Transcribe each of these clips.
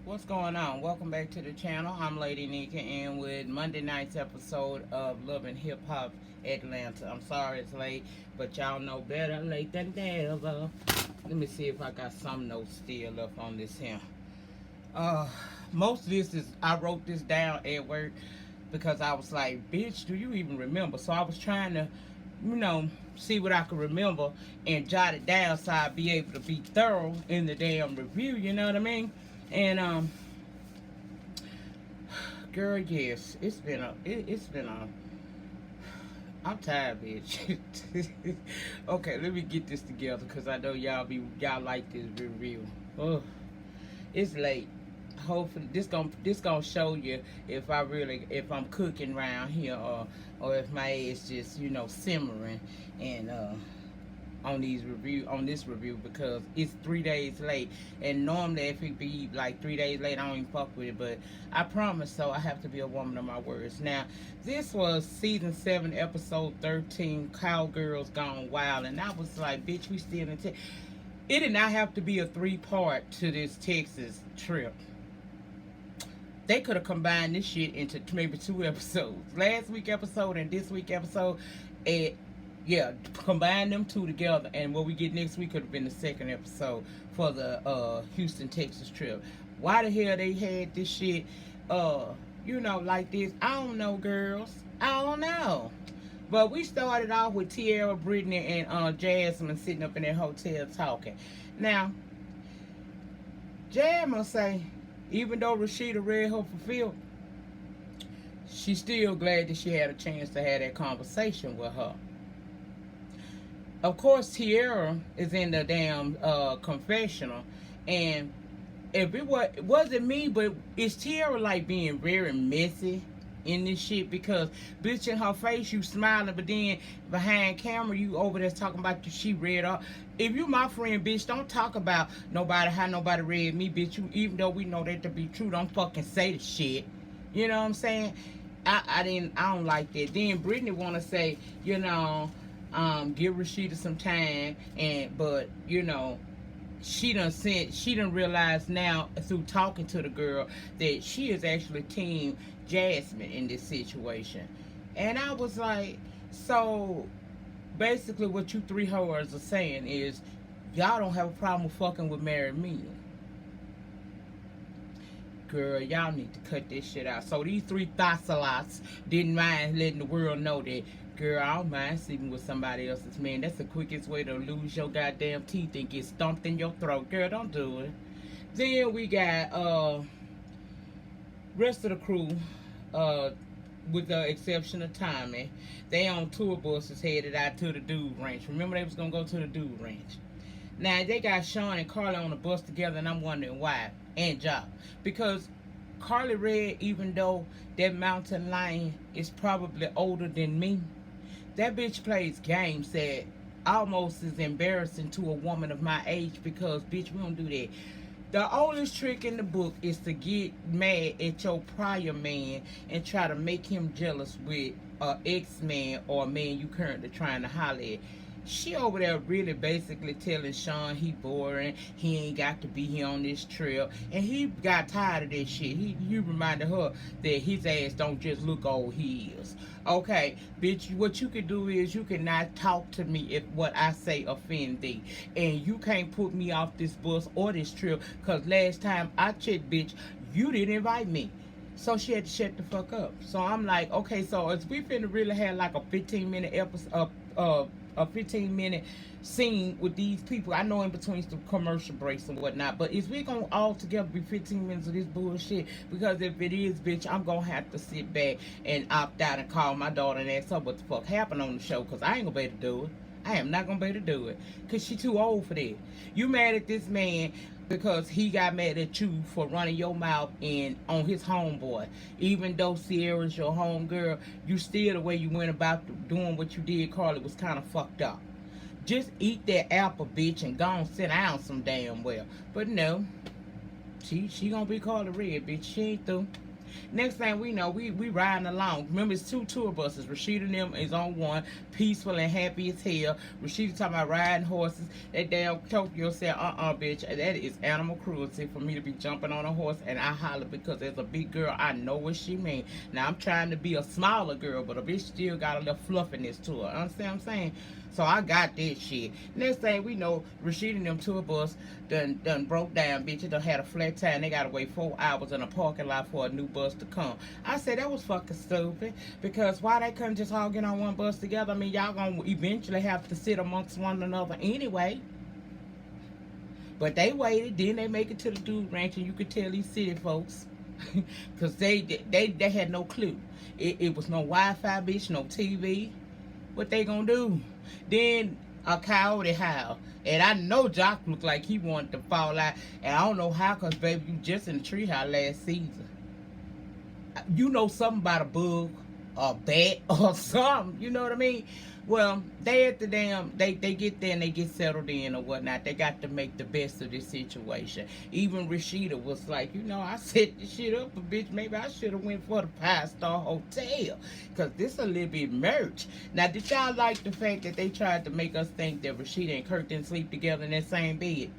What's going on? Welcome back to the channel. I'm Lady Nika, and with Monday night's episode of Love and Hip Hop Atlanta. I'm sorry it's late, but y'all know better late than never. Let me see if I got some notes still left on this here. Most of this is, I wrote this down at work because I was like, bitch, do you even remember? So I was trying to, see what I could remember and jot it down so I'd be able to be thorough in the damn review, you know what I mean? And girl, yes, I'm tired, bitch. Okay, let me get this together because I know y'all like this review. Oh, it's late. Hopefully this gonna show you if I'm cooking around here, or if my ass just simmering and on this review because it's 3 days late, and normally if it be like 3 days late I don't even fuck with it, but I promise, so I have to be a woman of my words. Now this was season 7 episode 13, Cowgirls Gone Wild, and I was like, bitch, we still in Texas. It did not have to be a 3-part to this Texas trip. They could have combined this shit into maybe 2 episodes, last week episode and this week episode. Yeah, combine them 2 together, and what we get next week could have been the 2nd episode for the Houston, Texas trip. Why the hell they had this shit, like this? I don't know, girls. I don't know. But we started off with Tierra, Brittany, and Jasmine sitting up in their hotel talking. Now, Jasmine say, even though Rashida read her for Phil, she's still glad that she had a chance to have that conversation with her. Of course, Tierra is in the damn confessional, and if it wasn't me, but it's Tierra like being very messy in this shit, because bitch, in her face you smiling, but then behind camera you over there talking about she read her. If you my friend, bitch, don't talk about how nobody read me, bitch. You, even though we know that to be true, don't fucking say the shit. You know what I'm saying? I don't like that. Then Brittany wanna say, give Rashida some time, but she done realize now through talking to the girl that she is actually team Jasmine in this situation. And I was like, so basically what you 3 whores are saying is y'all don't have a problem with fucking with married men. Girl, y'all need to cut this shit out. So these 3 thoughts didn't mind letting the world know that, girl, I don't mind sleeping with somebody else's man. That's the quickest way to lose your goddamn teeth and get stomped in your throat. Girl, don't do it. Then we got rest of the crew, with the exception of Tommy. They on tour buses headed out to the Dude Ranch. Remember, they was gonna go to the Dude Ranch. Now they got Shawn and Carly on the bus together, and I'm wondering why. And Job, because Carly Red, even though that mountain lion is probably older than me, that bitch plays games that almost is embarrassing to a woman of my age, because bitch, we don't do that. The oldest trick in the book is to get mad at your prior man and try to make him jealous with an ex-man or a man you currently trying to holler at. She over there really basically telling Shawn he boring, he ain't got to be here on this trip, and he got tired of this shit. He reminded her that his ass don't just look old, he is. Okay, bitch, what you can do is you cannot talk to me if what I say offend thee, and you can't put me off this bus or this trip, because last time I checked, bitch, you didn't invite me. So she had to shut the fuck up. So I'm like, okay, so as we finna really have like a 15-minute episode, a 15-minute scene with these people. I know in between some commercial breaks and whatnot, but is we gonna all together be 15 minutes of this bullshit? Because if it is, bitch, I'm gonna have to sit back and opt out and call my daughter and ask her what the fuck happened on the show, because I ain't gonna be able to do it. I am not gonna be able to do it, because she too old for that. You mad at this man because he got mad at you for running your mouth in on his homeboy. Even though Sierra's your homegirl, you still, the way you went about doing what you did, Carly, was kind of fucked up. Just eat that apple, bitch, and go and sit down some damn well. But no, she gonna be Carly Red, bitch. She ain't through. Next thing we know, we riding along. Remember, it's two tour buses. Rashida and them is on one, peaceful and happy as hell. Rashida talking about riding horses. That damn Tokyo said, bitch, that is animal cruelty for me to be jumping on a horse. And I holler because as a big girl, I know what she mean. Now, I'm trying to be a smaller girl, but a bitch still got a little fluffiness to her. Understand what I'm saying? So I got this shit. Next thing we know, Rashida and them tour bus done broke down, bitch. It done had a flat tire. They gotta wait 4 hours in a parking lot for a new bus to come. I said that was fucking stupid. Because why they couldn't just all get on one bus together? I mean, y'all gonna eventually have to sit amongst one another anyway. But they waited. Then they make it to the dude ranch, and you could tell these city folks, cause they had no clue. It was no Wi-Fi, bitch, no TV. What they gonna do? Then a coyote howl. And I know Jock looked like he wanted to fall out. And I don't know how, because, baby, you just in the treehouse last season. You know something about a bug, or a bat, or something. You know what I mean? Well, they at the damn, they get there and they get settled in or whatnot. They got to make the best of this situation. Even Rashida was like, you know, I set this shit up, but bitch, maybe I should have went for the 5-star hotel. Because this a little bit merch. Now, did y'all like the fact that they tried to make us think that Rashida and Kirk didn't sleep together in that same bed?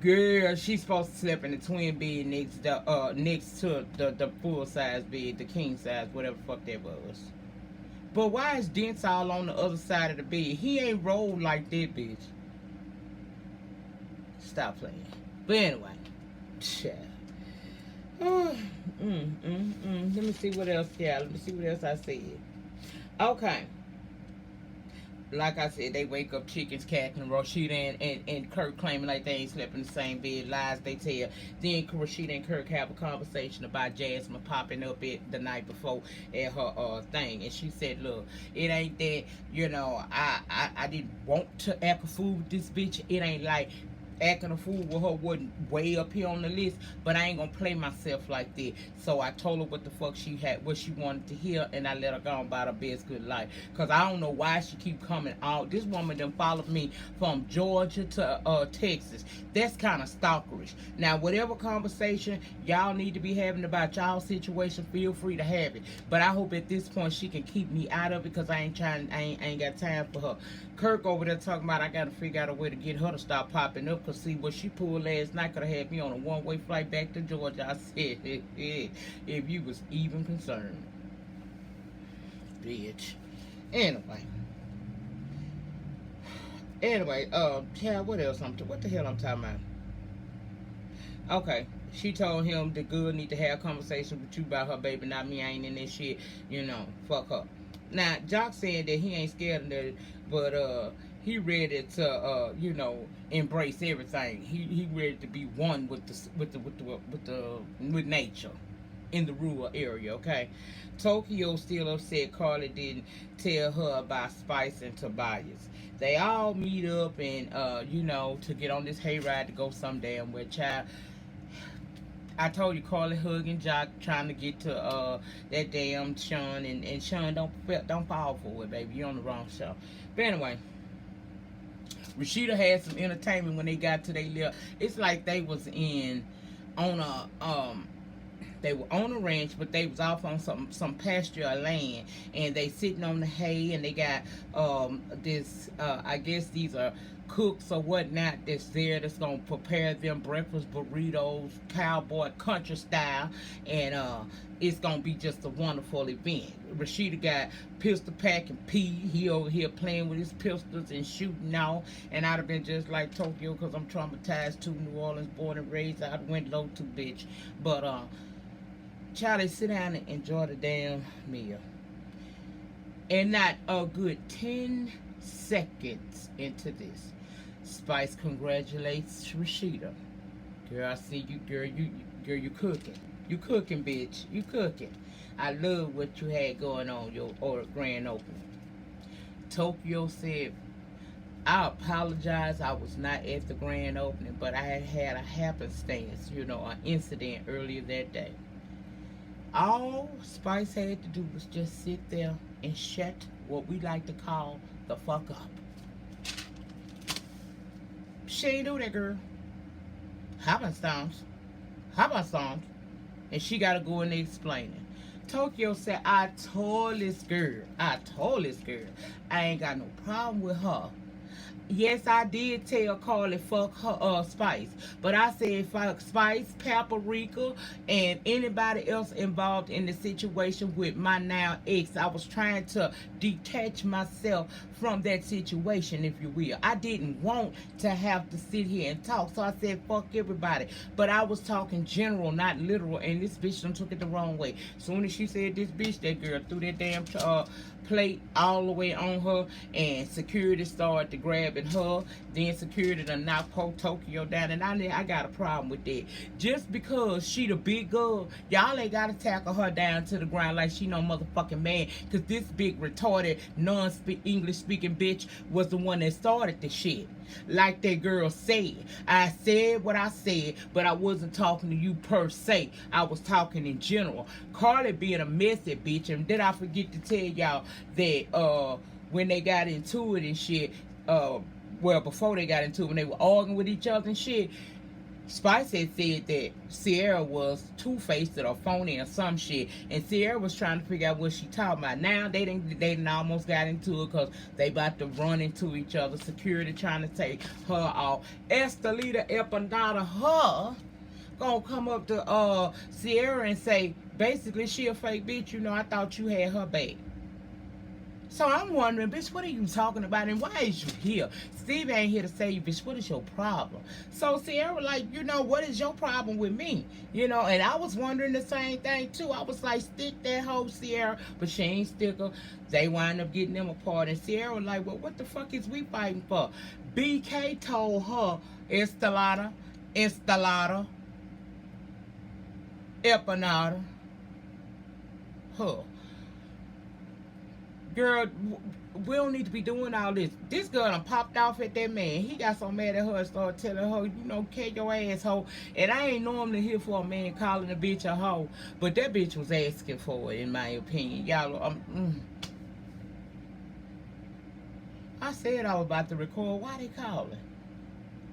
Girl, she's supposed to sleep in the twin bed next to the full-size bed, the king-size, whatever the fuck that was. But why is Dents all on the other side of the bed? He ain't rolled like that, bitch. Stop playing. But anyway. Let me see what else, yeah. Let me see what else I said. Okay. Like I said, they wake up chickens, cackling, Rashida and Kirk claiming like they ain't slept in the same bed. Lies they tell. Then Rashida and Kirk have a conversation about Jasmine popping up the night before at her thing. And she said, look, it ain't that, you know, I didn't want to act a fool with this bitch. It ain't like acting a fool with her wasn't way up here on the list, but I ain't gonna play myself like that. So I told her what the fuck she had, what she wanted to hear, and I let her go on about her best good life. Cause I don't know why she keep coming out. This woman done followed me from Georgia to Texas. That's kind of stalkerish. Now, whatever conversation y'all need to be having about y'all situation, feel free to have it. But I hope at this point she can keep me out of it, because I ain't got time for her. Kirk over there talking about I gotta figure out a way to get her to stop popping up, cause see what she pulled last night could have had me on a one-way flight back to Georgia. I said, if you was even concerned, bitch. Anyway, yeah, what else? What the hell I'm talking about? Okay. She told him the girl need to have a conversation with you about her baby, not me. I ain't in this shit. You know, fuck her. Now, Jock said that he ain't scared of that, but he ready to you know, embrace everything. He ready to be one with nature in the rural area. Okay. Tokyo still upset Carly didn't tell her about Spice and Tobias. They all meet up and you know, to get on this hayride to go some damn where, child. I told you, Carly hugging Jock, trying to get to that damn Shawn, and Shawn don't fall for it, baby. You're on the wrong show. But anyway, Rashida had some entertainment when they got to their little. It's like they was on a ranch, but they was off on some pasture or land, and they sitting on the hay, and they got this I guess these are cooks or whatnot that's there that's gonna prepare them breakfast burritos, cowboy country style, and it's gonna be just a wonderful event. Rashida got pistol pack and P. He over here playing with his pistols and shooting out, and I'd have been just like Tokyo, because I'm traumatized too. New Orleans, born and raised. I went low too, bitch. But Charlie, sit down and enjoy the damn meal. And not a good 10 seconds into this, Spice congratulates Rashida. Girl, I see you, girl. You cooking. You cooking, bitch. You cooking. I love what you had going on your grand opening. Tokyo said, I apologize. I was not at the grand opening, but I had a happenstance, you know, an incident earlier that day. All Spice had to do was just sit there and shut what we like to call the fuck up. She ain't do that, girl. Happenstance. And she got to go and explain it. Tokyo said, I told this girl, I ain't got no problem with her. Yes, I did tell Carly fuck her Spice, but I said fuck Spice, Paprika, and anybody else involved in the situation with my now ex. I was trying to detach myself from that situation, if you will. I didn't want to have to sit here and talk, so I said fuck everybody. But I was talking general, not literal, and this bitch done took it the wrong way. Soon as she said this bitch, that girl threw that damn plate all the way on her, and security started to grabbing her. Then security done knocked Tokyo down, and I got a problem with that. Just because she the big girl, y'all ain't gotta tackle her down to the ground like she no motherfucking man, because this big retarded non-English speaking bitch was the one that started the shit. Like that girl said, I said what I said, but I wasn't talking to you per se. I was talking in general. Carly being a messy bitch, and did I forget to tell y'all that when they got into it and shit, well, before they got into it, when they were arguing with each other and shit, Spice had said that Sierra was two-faced or phony or some shit, and Sierra was trying to figure out what she talking about. Now they didn't almost got into it because they about to run into each other. Security trying to take her off. Estelita Empanada, her gonna come up to Sierra and say basically she a fake bitch. You know, I thought you had her back. So I'm wondering, bitch, what are you talking about, and why is you here? Steve ain't here to say you, bitch, what is your problem? So Sierra like, you know, what is your problem with me? You know, and I was wondering the same thing too. I was like, stick that hoe, Sierra, but she ain't stick her. They wind up getting them apart, and Sierra was like, well, what the fuck is we fighting for? BK told her, Estelada, Empanada, her. Girl, we don't need to be doing all this. This girl done popped off at that man. He got so mad at her and started telling her, you know, kill your asshole. And I ain't normally here for a man calling a bitch a hoe, but that bitch was asking for it, in my opinion. Y'all, I said I was about to record. Why they calling?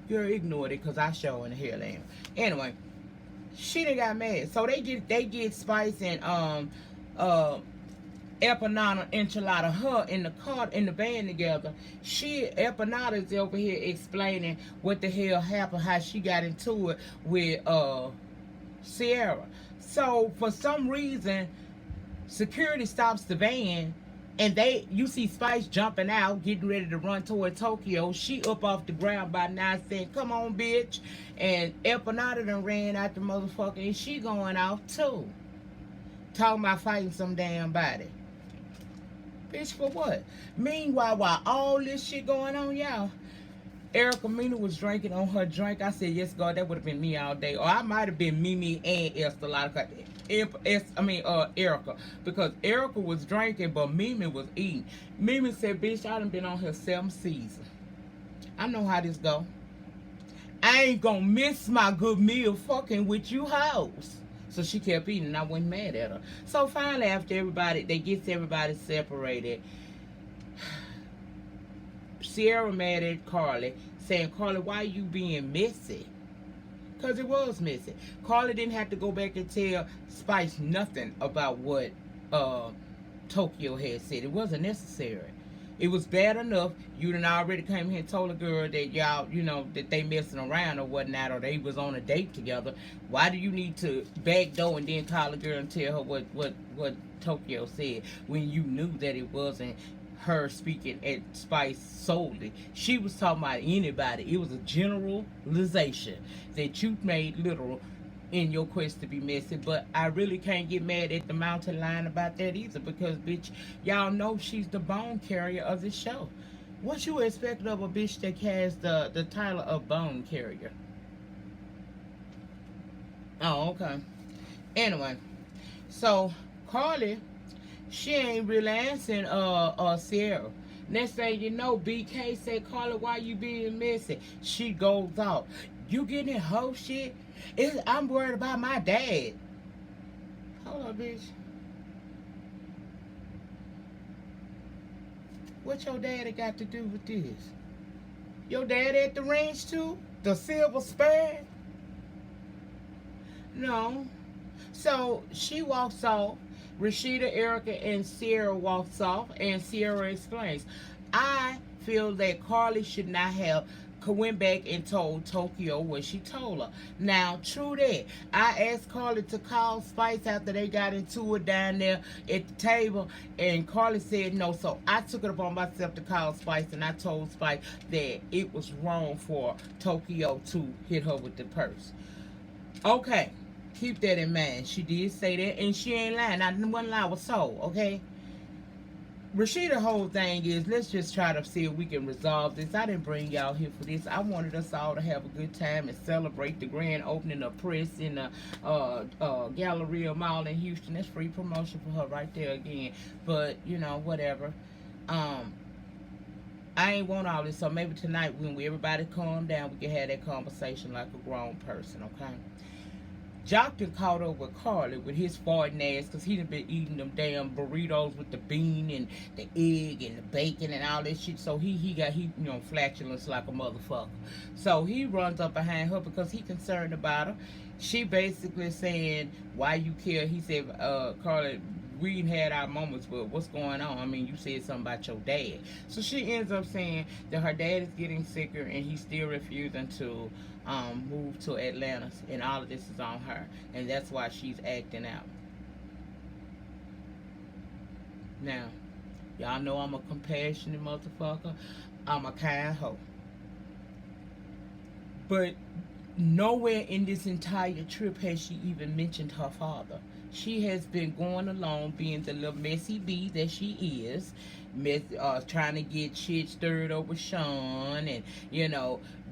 Girl, ignored it because I show in the hell am. Anyway, she done got mad. So they get Spice and Empanada enchilada her in the car in the van together. Empanada is over here explaining what the hell happened, how she got into it with Sierra. So for some reason, security stops the van, and you see Spice jumping out, getting ready to run toward Tokyo. She up off the ground by now saying, come on, bitch. And Empanada done ran out the motherfucker, and she going off too. Talking about fighting some damn body. Bitch, for what? Meanwhile, while all this shit going on, y'all, Erica Mina was drinking on her drink. I said, yes, God, that would have been me all day. Or I might have been Mimi and Estelada. Erica. Because Erica was drinking, but Mimi was eating. Mimi said, bitch, I done been on here 7 seasons. I know how this go. I ain't gonna miss my good meal fucking with you hoes. So she kept eating, and I wasn't mad at her. So finally, after everybody separated, Sierra mad at Carly, saying, Carly, why you being messy? Because it was messy. Carly didn't have to go back and tell Spice nothing about what Tokyo had said. It wasn't necessary. It was bad enough you done already came here and told a girl that y'all, you know, that they messing around or whatnot, or they was on a date together. Why do you need to backdoor and then call a girl and tell her what Tokyo said when you knew that it wasn't her speaking at Spice solely? She was talking about anybody. It was a generalization that you made literal in your quest to be messy. But I really can't get mad at the mountain lion about that either, because bitch, y'all know she's the bone carrier of the show. What you expect of a bitch that has the title of bone carrier? Oh, okay. Anyway, so Carly, she ain't really answering Sierra. Next thing you know, BK said, Carly, why you being messy? She goes off. You getting in hoe shit? I'm worried about my dad. Hold on, bitch. What your daddy got to do with this? Your dad at the ranch too? The silver spur? No. So she walks off. Rashida, Erica, and Sierra walks off, and Sierra explains, I feel that Carly should not have went back and told Tokyo what she told her. Now, true that. I asked Carly to call Spice after they got into it down there at the table, and Carly said no. So I took it upon myself to call Spice, and I told Spice that it was wrong for Tokyo to hit her with the purse. Okay, keep that in mind. She did say that, and she ain't lying. Not one lie was told, okay? Rashida's whole thing is, let's just try to see if we can resolve this. I didn't bring y'all here for this. I wanted us all to have a good time and celebrate the grand opening of Press in the Galleria Mall in Houston. That's free promotion for her right there again. But, you know, whatever. I ain't want all this, so maybe tonight when everybody calm down, we can have that conversation like a grown person, okay? Jock done caught up with Carly with his farting ass because he done been eating them damn burritos with the bean and the egg and the bacon and all that shit. So he got flatulence like a motherfucker. So he runs up behind her because he concerned about her. She basically saying, why you care? He said, Carly, we had our moments, but what's going on? I mean, you said something about your dad. So she ends up saying that her dad is getting sicker and he's still refusing to move to Atlanta, and all of this is on her, and that's why she's acting out. Now, y'all know I'm a compassionate motherfucker. I'm a kind hoe. But nowhere in this entire trip has she even mentioned her father. She has been going along being the little messy bee that she is, trying to get shit stirred up with Shawn, and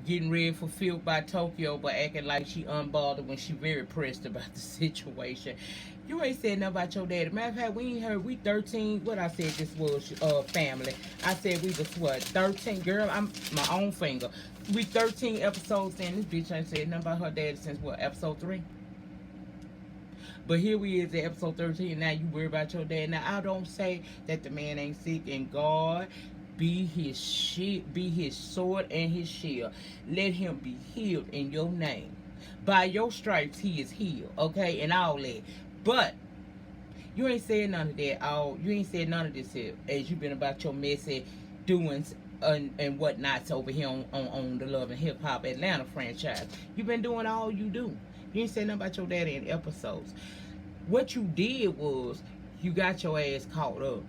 getting ready for Field by Tokyo, but acting like she unbothered when she very pressed about the situation. You ain't said nothing about your daddy. Matter of fact, we ain't heard. We 13. What I said this was family. I said we was what 13. Girl, I'm my own finger. We 13 episodes in. This bitch ain't said nothing about her daddy since what, episode 3. But here we is at episode 13. Now you worry about your dad. Now I don't say that the man ain't sick, and God be his shit, be his sword and his shield. Let him be healed in your name. By your stripes he is healed, okay, and all that. But you ain't said none of that. You ain't said none of this here as you been about your messy doings and whatnots over here on the Love and Hip Hop Atlanta franchise. You been doing all you do. You ain't said nothing about your daddy in episodes. What you did was you got your ass caught up.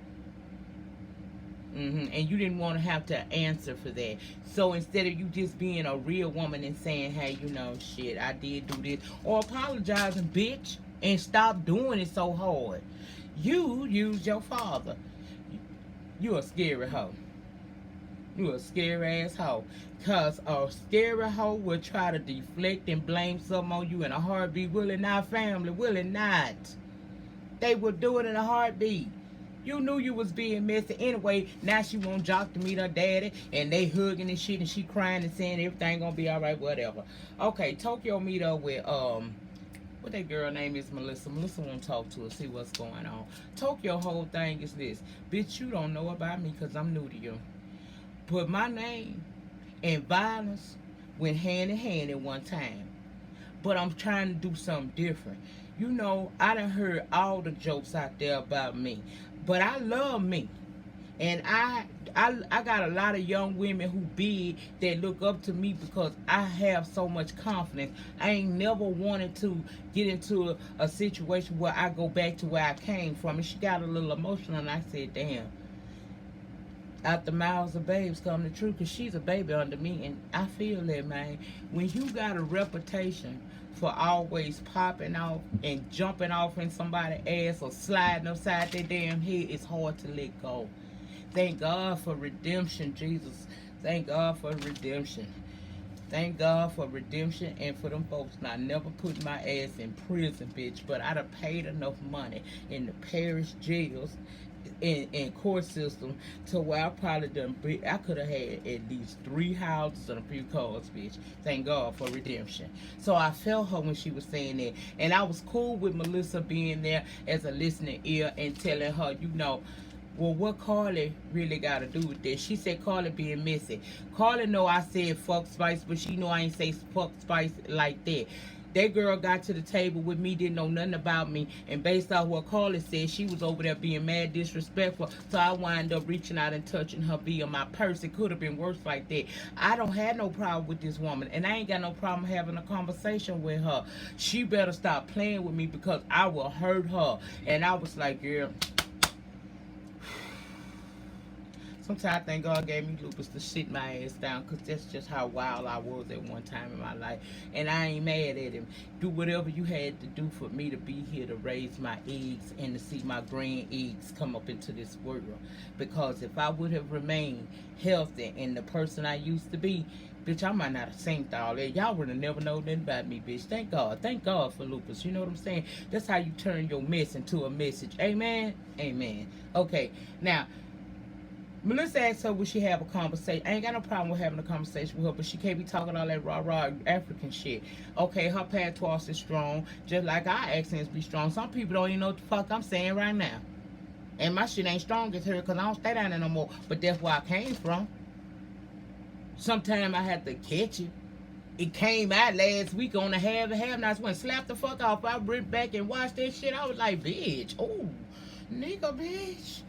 And you didn't want to have to answer for that. So instead of you just being a real woman and saying, hey, shit, I did do this, or apologizing, bitch, and stop doing it so hard. You used your father. You a scary hoe. You a scary ass hoe. Because a scary hoe will try to deflect and blame something on you in a heartbeat. Will it not, family? Will it not? They will do it in a heartbeat. You knew you was being messy anyway. Now she want Jock to meet her daddy, and they hugging and shit, and she crying and saying everything gonna be all right, whatever. Okay, Tokyo meet up with what that girl name is, Melissa. Melissa won't talk to her, see what's going on. Tokyo whole thing is this, bitch, you don't know about me because I'm new to you. But my name and violence went hand in hand at one time. But I'm trying to do something different. I done heard all the jokes out there about me. But I love me. And I got a lot of young women who big that look up to me because I have so much confidence. I ain't never wanted to get into a situation where I go back to where I came from. And she got a little emotional, and I said, damn. Out the mouths of babes come the truth, because she's a baby under me, and I feel that, man. When you got a reputation for always popping off and jumping off in somebody's ass or sliding upside their damn head, it's hard to let go. Thank God for redemption, Jesus. Thank God for redemption. Thank God for redemption and for them folks. Now, I never put my ass in prison, bitch, but I'd have paid enough money in the parish jails and court system to where I probably I could have had at least 3 houses and a few cars, bitch. Thank God for redemption. So I felt her when she was saying that, and I was cool with Melissa being there as a listening ear and telling her, well, what Carly really got to do with this? She said Carly being messy. Carly know I said fuck Spice, but she know I ain't say fuck Spice like that. that girl got to the table with me, didn't know nothing about me, and based off what Carly said, she was over there being mad disrespectful, so I wind up reaching out and touching her via my purse. It could have been worse like that. I don't have no problem with this woman, and I ain't got no problem having a conversation with her. She better stop playing with me because I will hurt her. And I was like, girl, sometimes I think God gave me lupus to sit my ass down, because that's just how wild I was at one time in my life. And I ain't mad at him. Do whatever you had to do for me to be here to raise my eggs and to see my grand eggs come up into this world. Because if I would have remained healthy and the person I used to be, bitch, I might not have seen all that. Y'all would have never known nothing about me, bitch. Thank God. Thank God for lupus. You know what I'm saying? That's how you turn your mess into a message. Amen? Amen. Okay. Now, Melissa asked her, would she have a conversation? I ain't got no problem with having a conversation with her, but she can't be talking all that rah-rah African shit. Okay, her patois is strong, just like our accents be strong. Some people don't even know what the fuck I'm saying right now. And my shit ain't strong as her, because I don't stay down there no more. But that's where I came from. Sometimes I had to catch it. It came out last week on the have and have nots. When slap the fuck off, I went back and watched that shit. I was like, bitch, oh, nigga, bitch.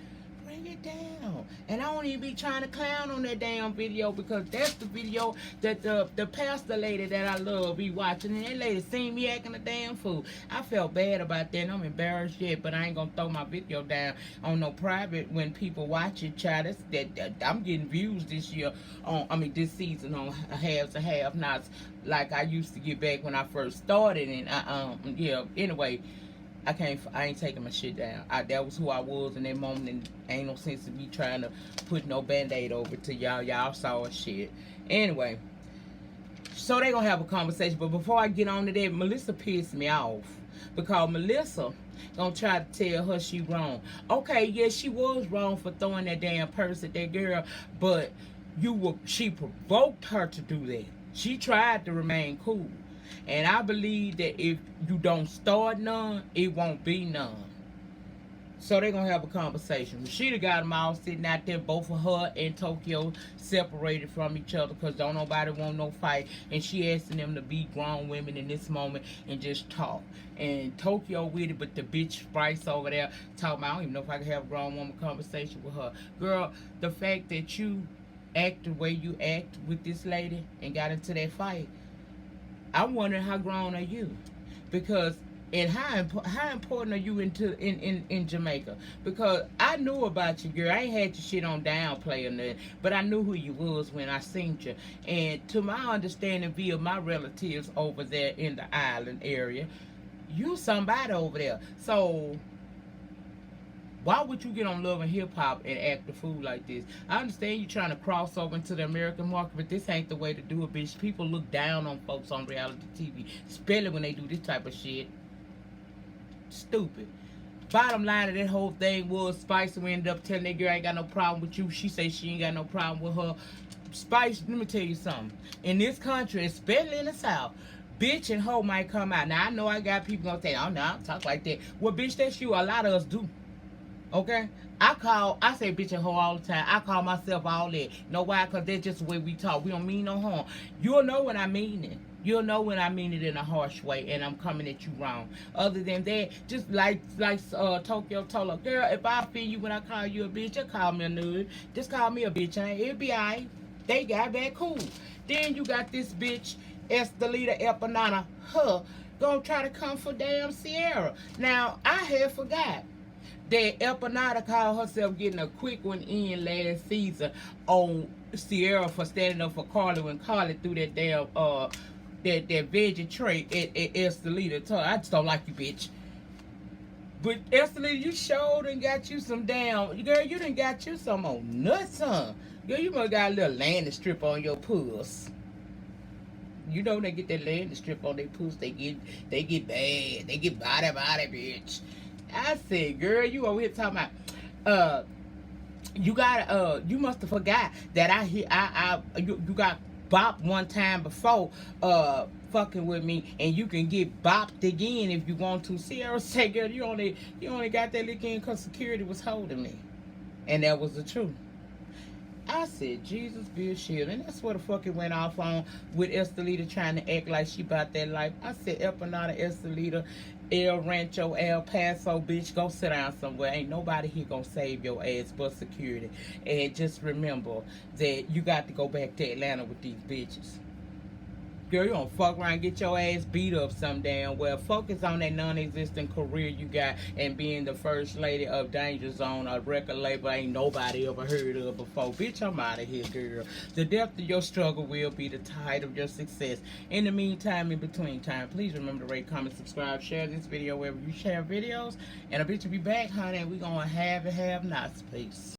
Bring it down. And I don't even be trying to clown on that damn video, because that's the video that the pastor lady that I love be watching, and that lady seen me acting a damn fool. I felt bad about that, and I'm embarrassed yet, but I ain't gonna throw my video down on no private when people watch it, child. That I'm getting views this year on, this season on halves and half nots like I used to get back when I first started, and yeah, anyway. I ain't taking my shit down. That was who I was in that moment, and ain't no sense of me trying to put no band-aid over to y'all. Y'all saw shit. Anyway, so they gonna have a conversation. But before I get on to that, Melissa pissed me off, because Melissa gonna try to tell her she wrong. Okay, yeah, she was wrong for throwing that damn purse at that girl, but she provoked her to do that. She tried to remain cool. And I believe that if you don't start none, it won't be none. So they're going to have a conversation. She got them all sitting out there, both of her and Tokyo separated from each other, because don't nobody want no fight. And she asking them to be grown women in this moment and just talk. And Tokyo with it, but the bitch Bryce over there talking about, I don't even know if I can have a grown woman conversation with her. Girl, the fact that you act the way you act with this lady and got into that fight, I'm wondering how grown are you? Because, and how important are you in Jamaica? Because I knew about you, girl. I ain't had your shit on downplay or nothing, but I knew who you was when I seen you. And to my understanding, via my relatives over there in the island area, you somebody over there. So why would you get on Love and Hip Hop and act the fool like this? I understand you trying to cross over into the American market, but this ain't the way to do it, bitch. People look down on folks on reality TV, especially when they do this type of shit. Stupid. Bottom line of that whole thing was Spice, who ended up telling that girl I ain't got no problem with you. She say she ain't got no problem with her. Spice, let me tell you something. In this country, especially in the South, bitch and hoe might come out. Now, I know I got people gonna say, oh, no, I don't talk like that. Well, bitch, that's you. A lot of us do. Okay? I say bitch and hoe all the time. I call myself all that. Know why? Because that's just the way we talk. We don't mean no harm. You'll know when I mean it. You'll know when I mean it in a harsh way and I'm coming at you wrong. Other than that, just like Tokyo told her, girl, if I offend you when I call you a bitch, just call me a nerd. Just call me a bitch and it'll be alright. They got that cool. Then you got this bitch, Estelita Empanada, gonna try to come for damn Sierra. Now, I had forgot that Empanada called herself getting a quick one in last season on Sierra for standing up for Carly when Carly threw that damn that veggie tray at Estelita. I just don't like you, bitch. But Estelita, you showed and got you some damn, girl, you done got you some on nuts, huh? Girl, you must got a little landing strip on your puss. You know they get that landing strip on their puss, they get bad. They get body, bitch. I said, girl, you over here talking about you got you must have forgot that you got bopped one time before fucking with me, and you can get bopped again if you want to. Sierra said, girl, you only got that lick in because security was holding me. And that was the truth. I said, Jesus be a shield. And that's what the fuck it went off on with Estelita trying to act like she about that life. I said, Empanada, Estelita, El Rancho, El Paso, bitch, go sit down somewhere. Ain't nobody here gonna save your ass but security. And just remember that you got to go back to Atlanta with these bitches. Girl, you don't fuck around and get your ass beat up some damn well. Focus on that non-existent career you got and being the first lady of Danger Zone, a record label ain't nobody ever heard of before. Bitch, I'm out of here, girl. The depth of your struggle will be the tide of your success. In the meantime, in between time, please remember to rate, comment, subscribe, share this video wherever you share videos. And a bitch will be back, honey, and we gonna have it, have nots. Peace.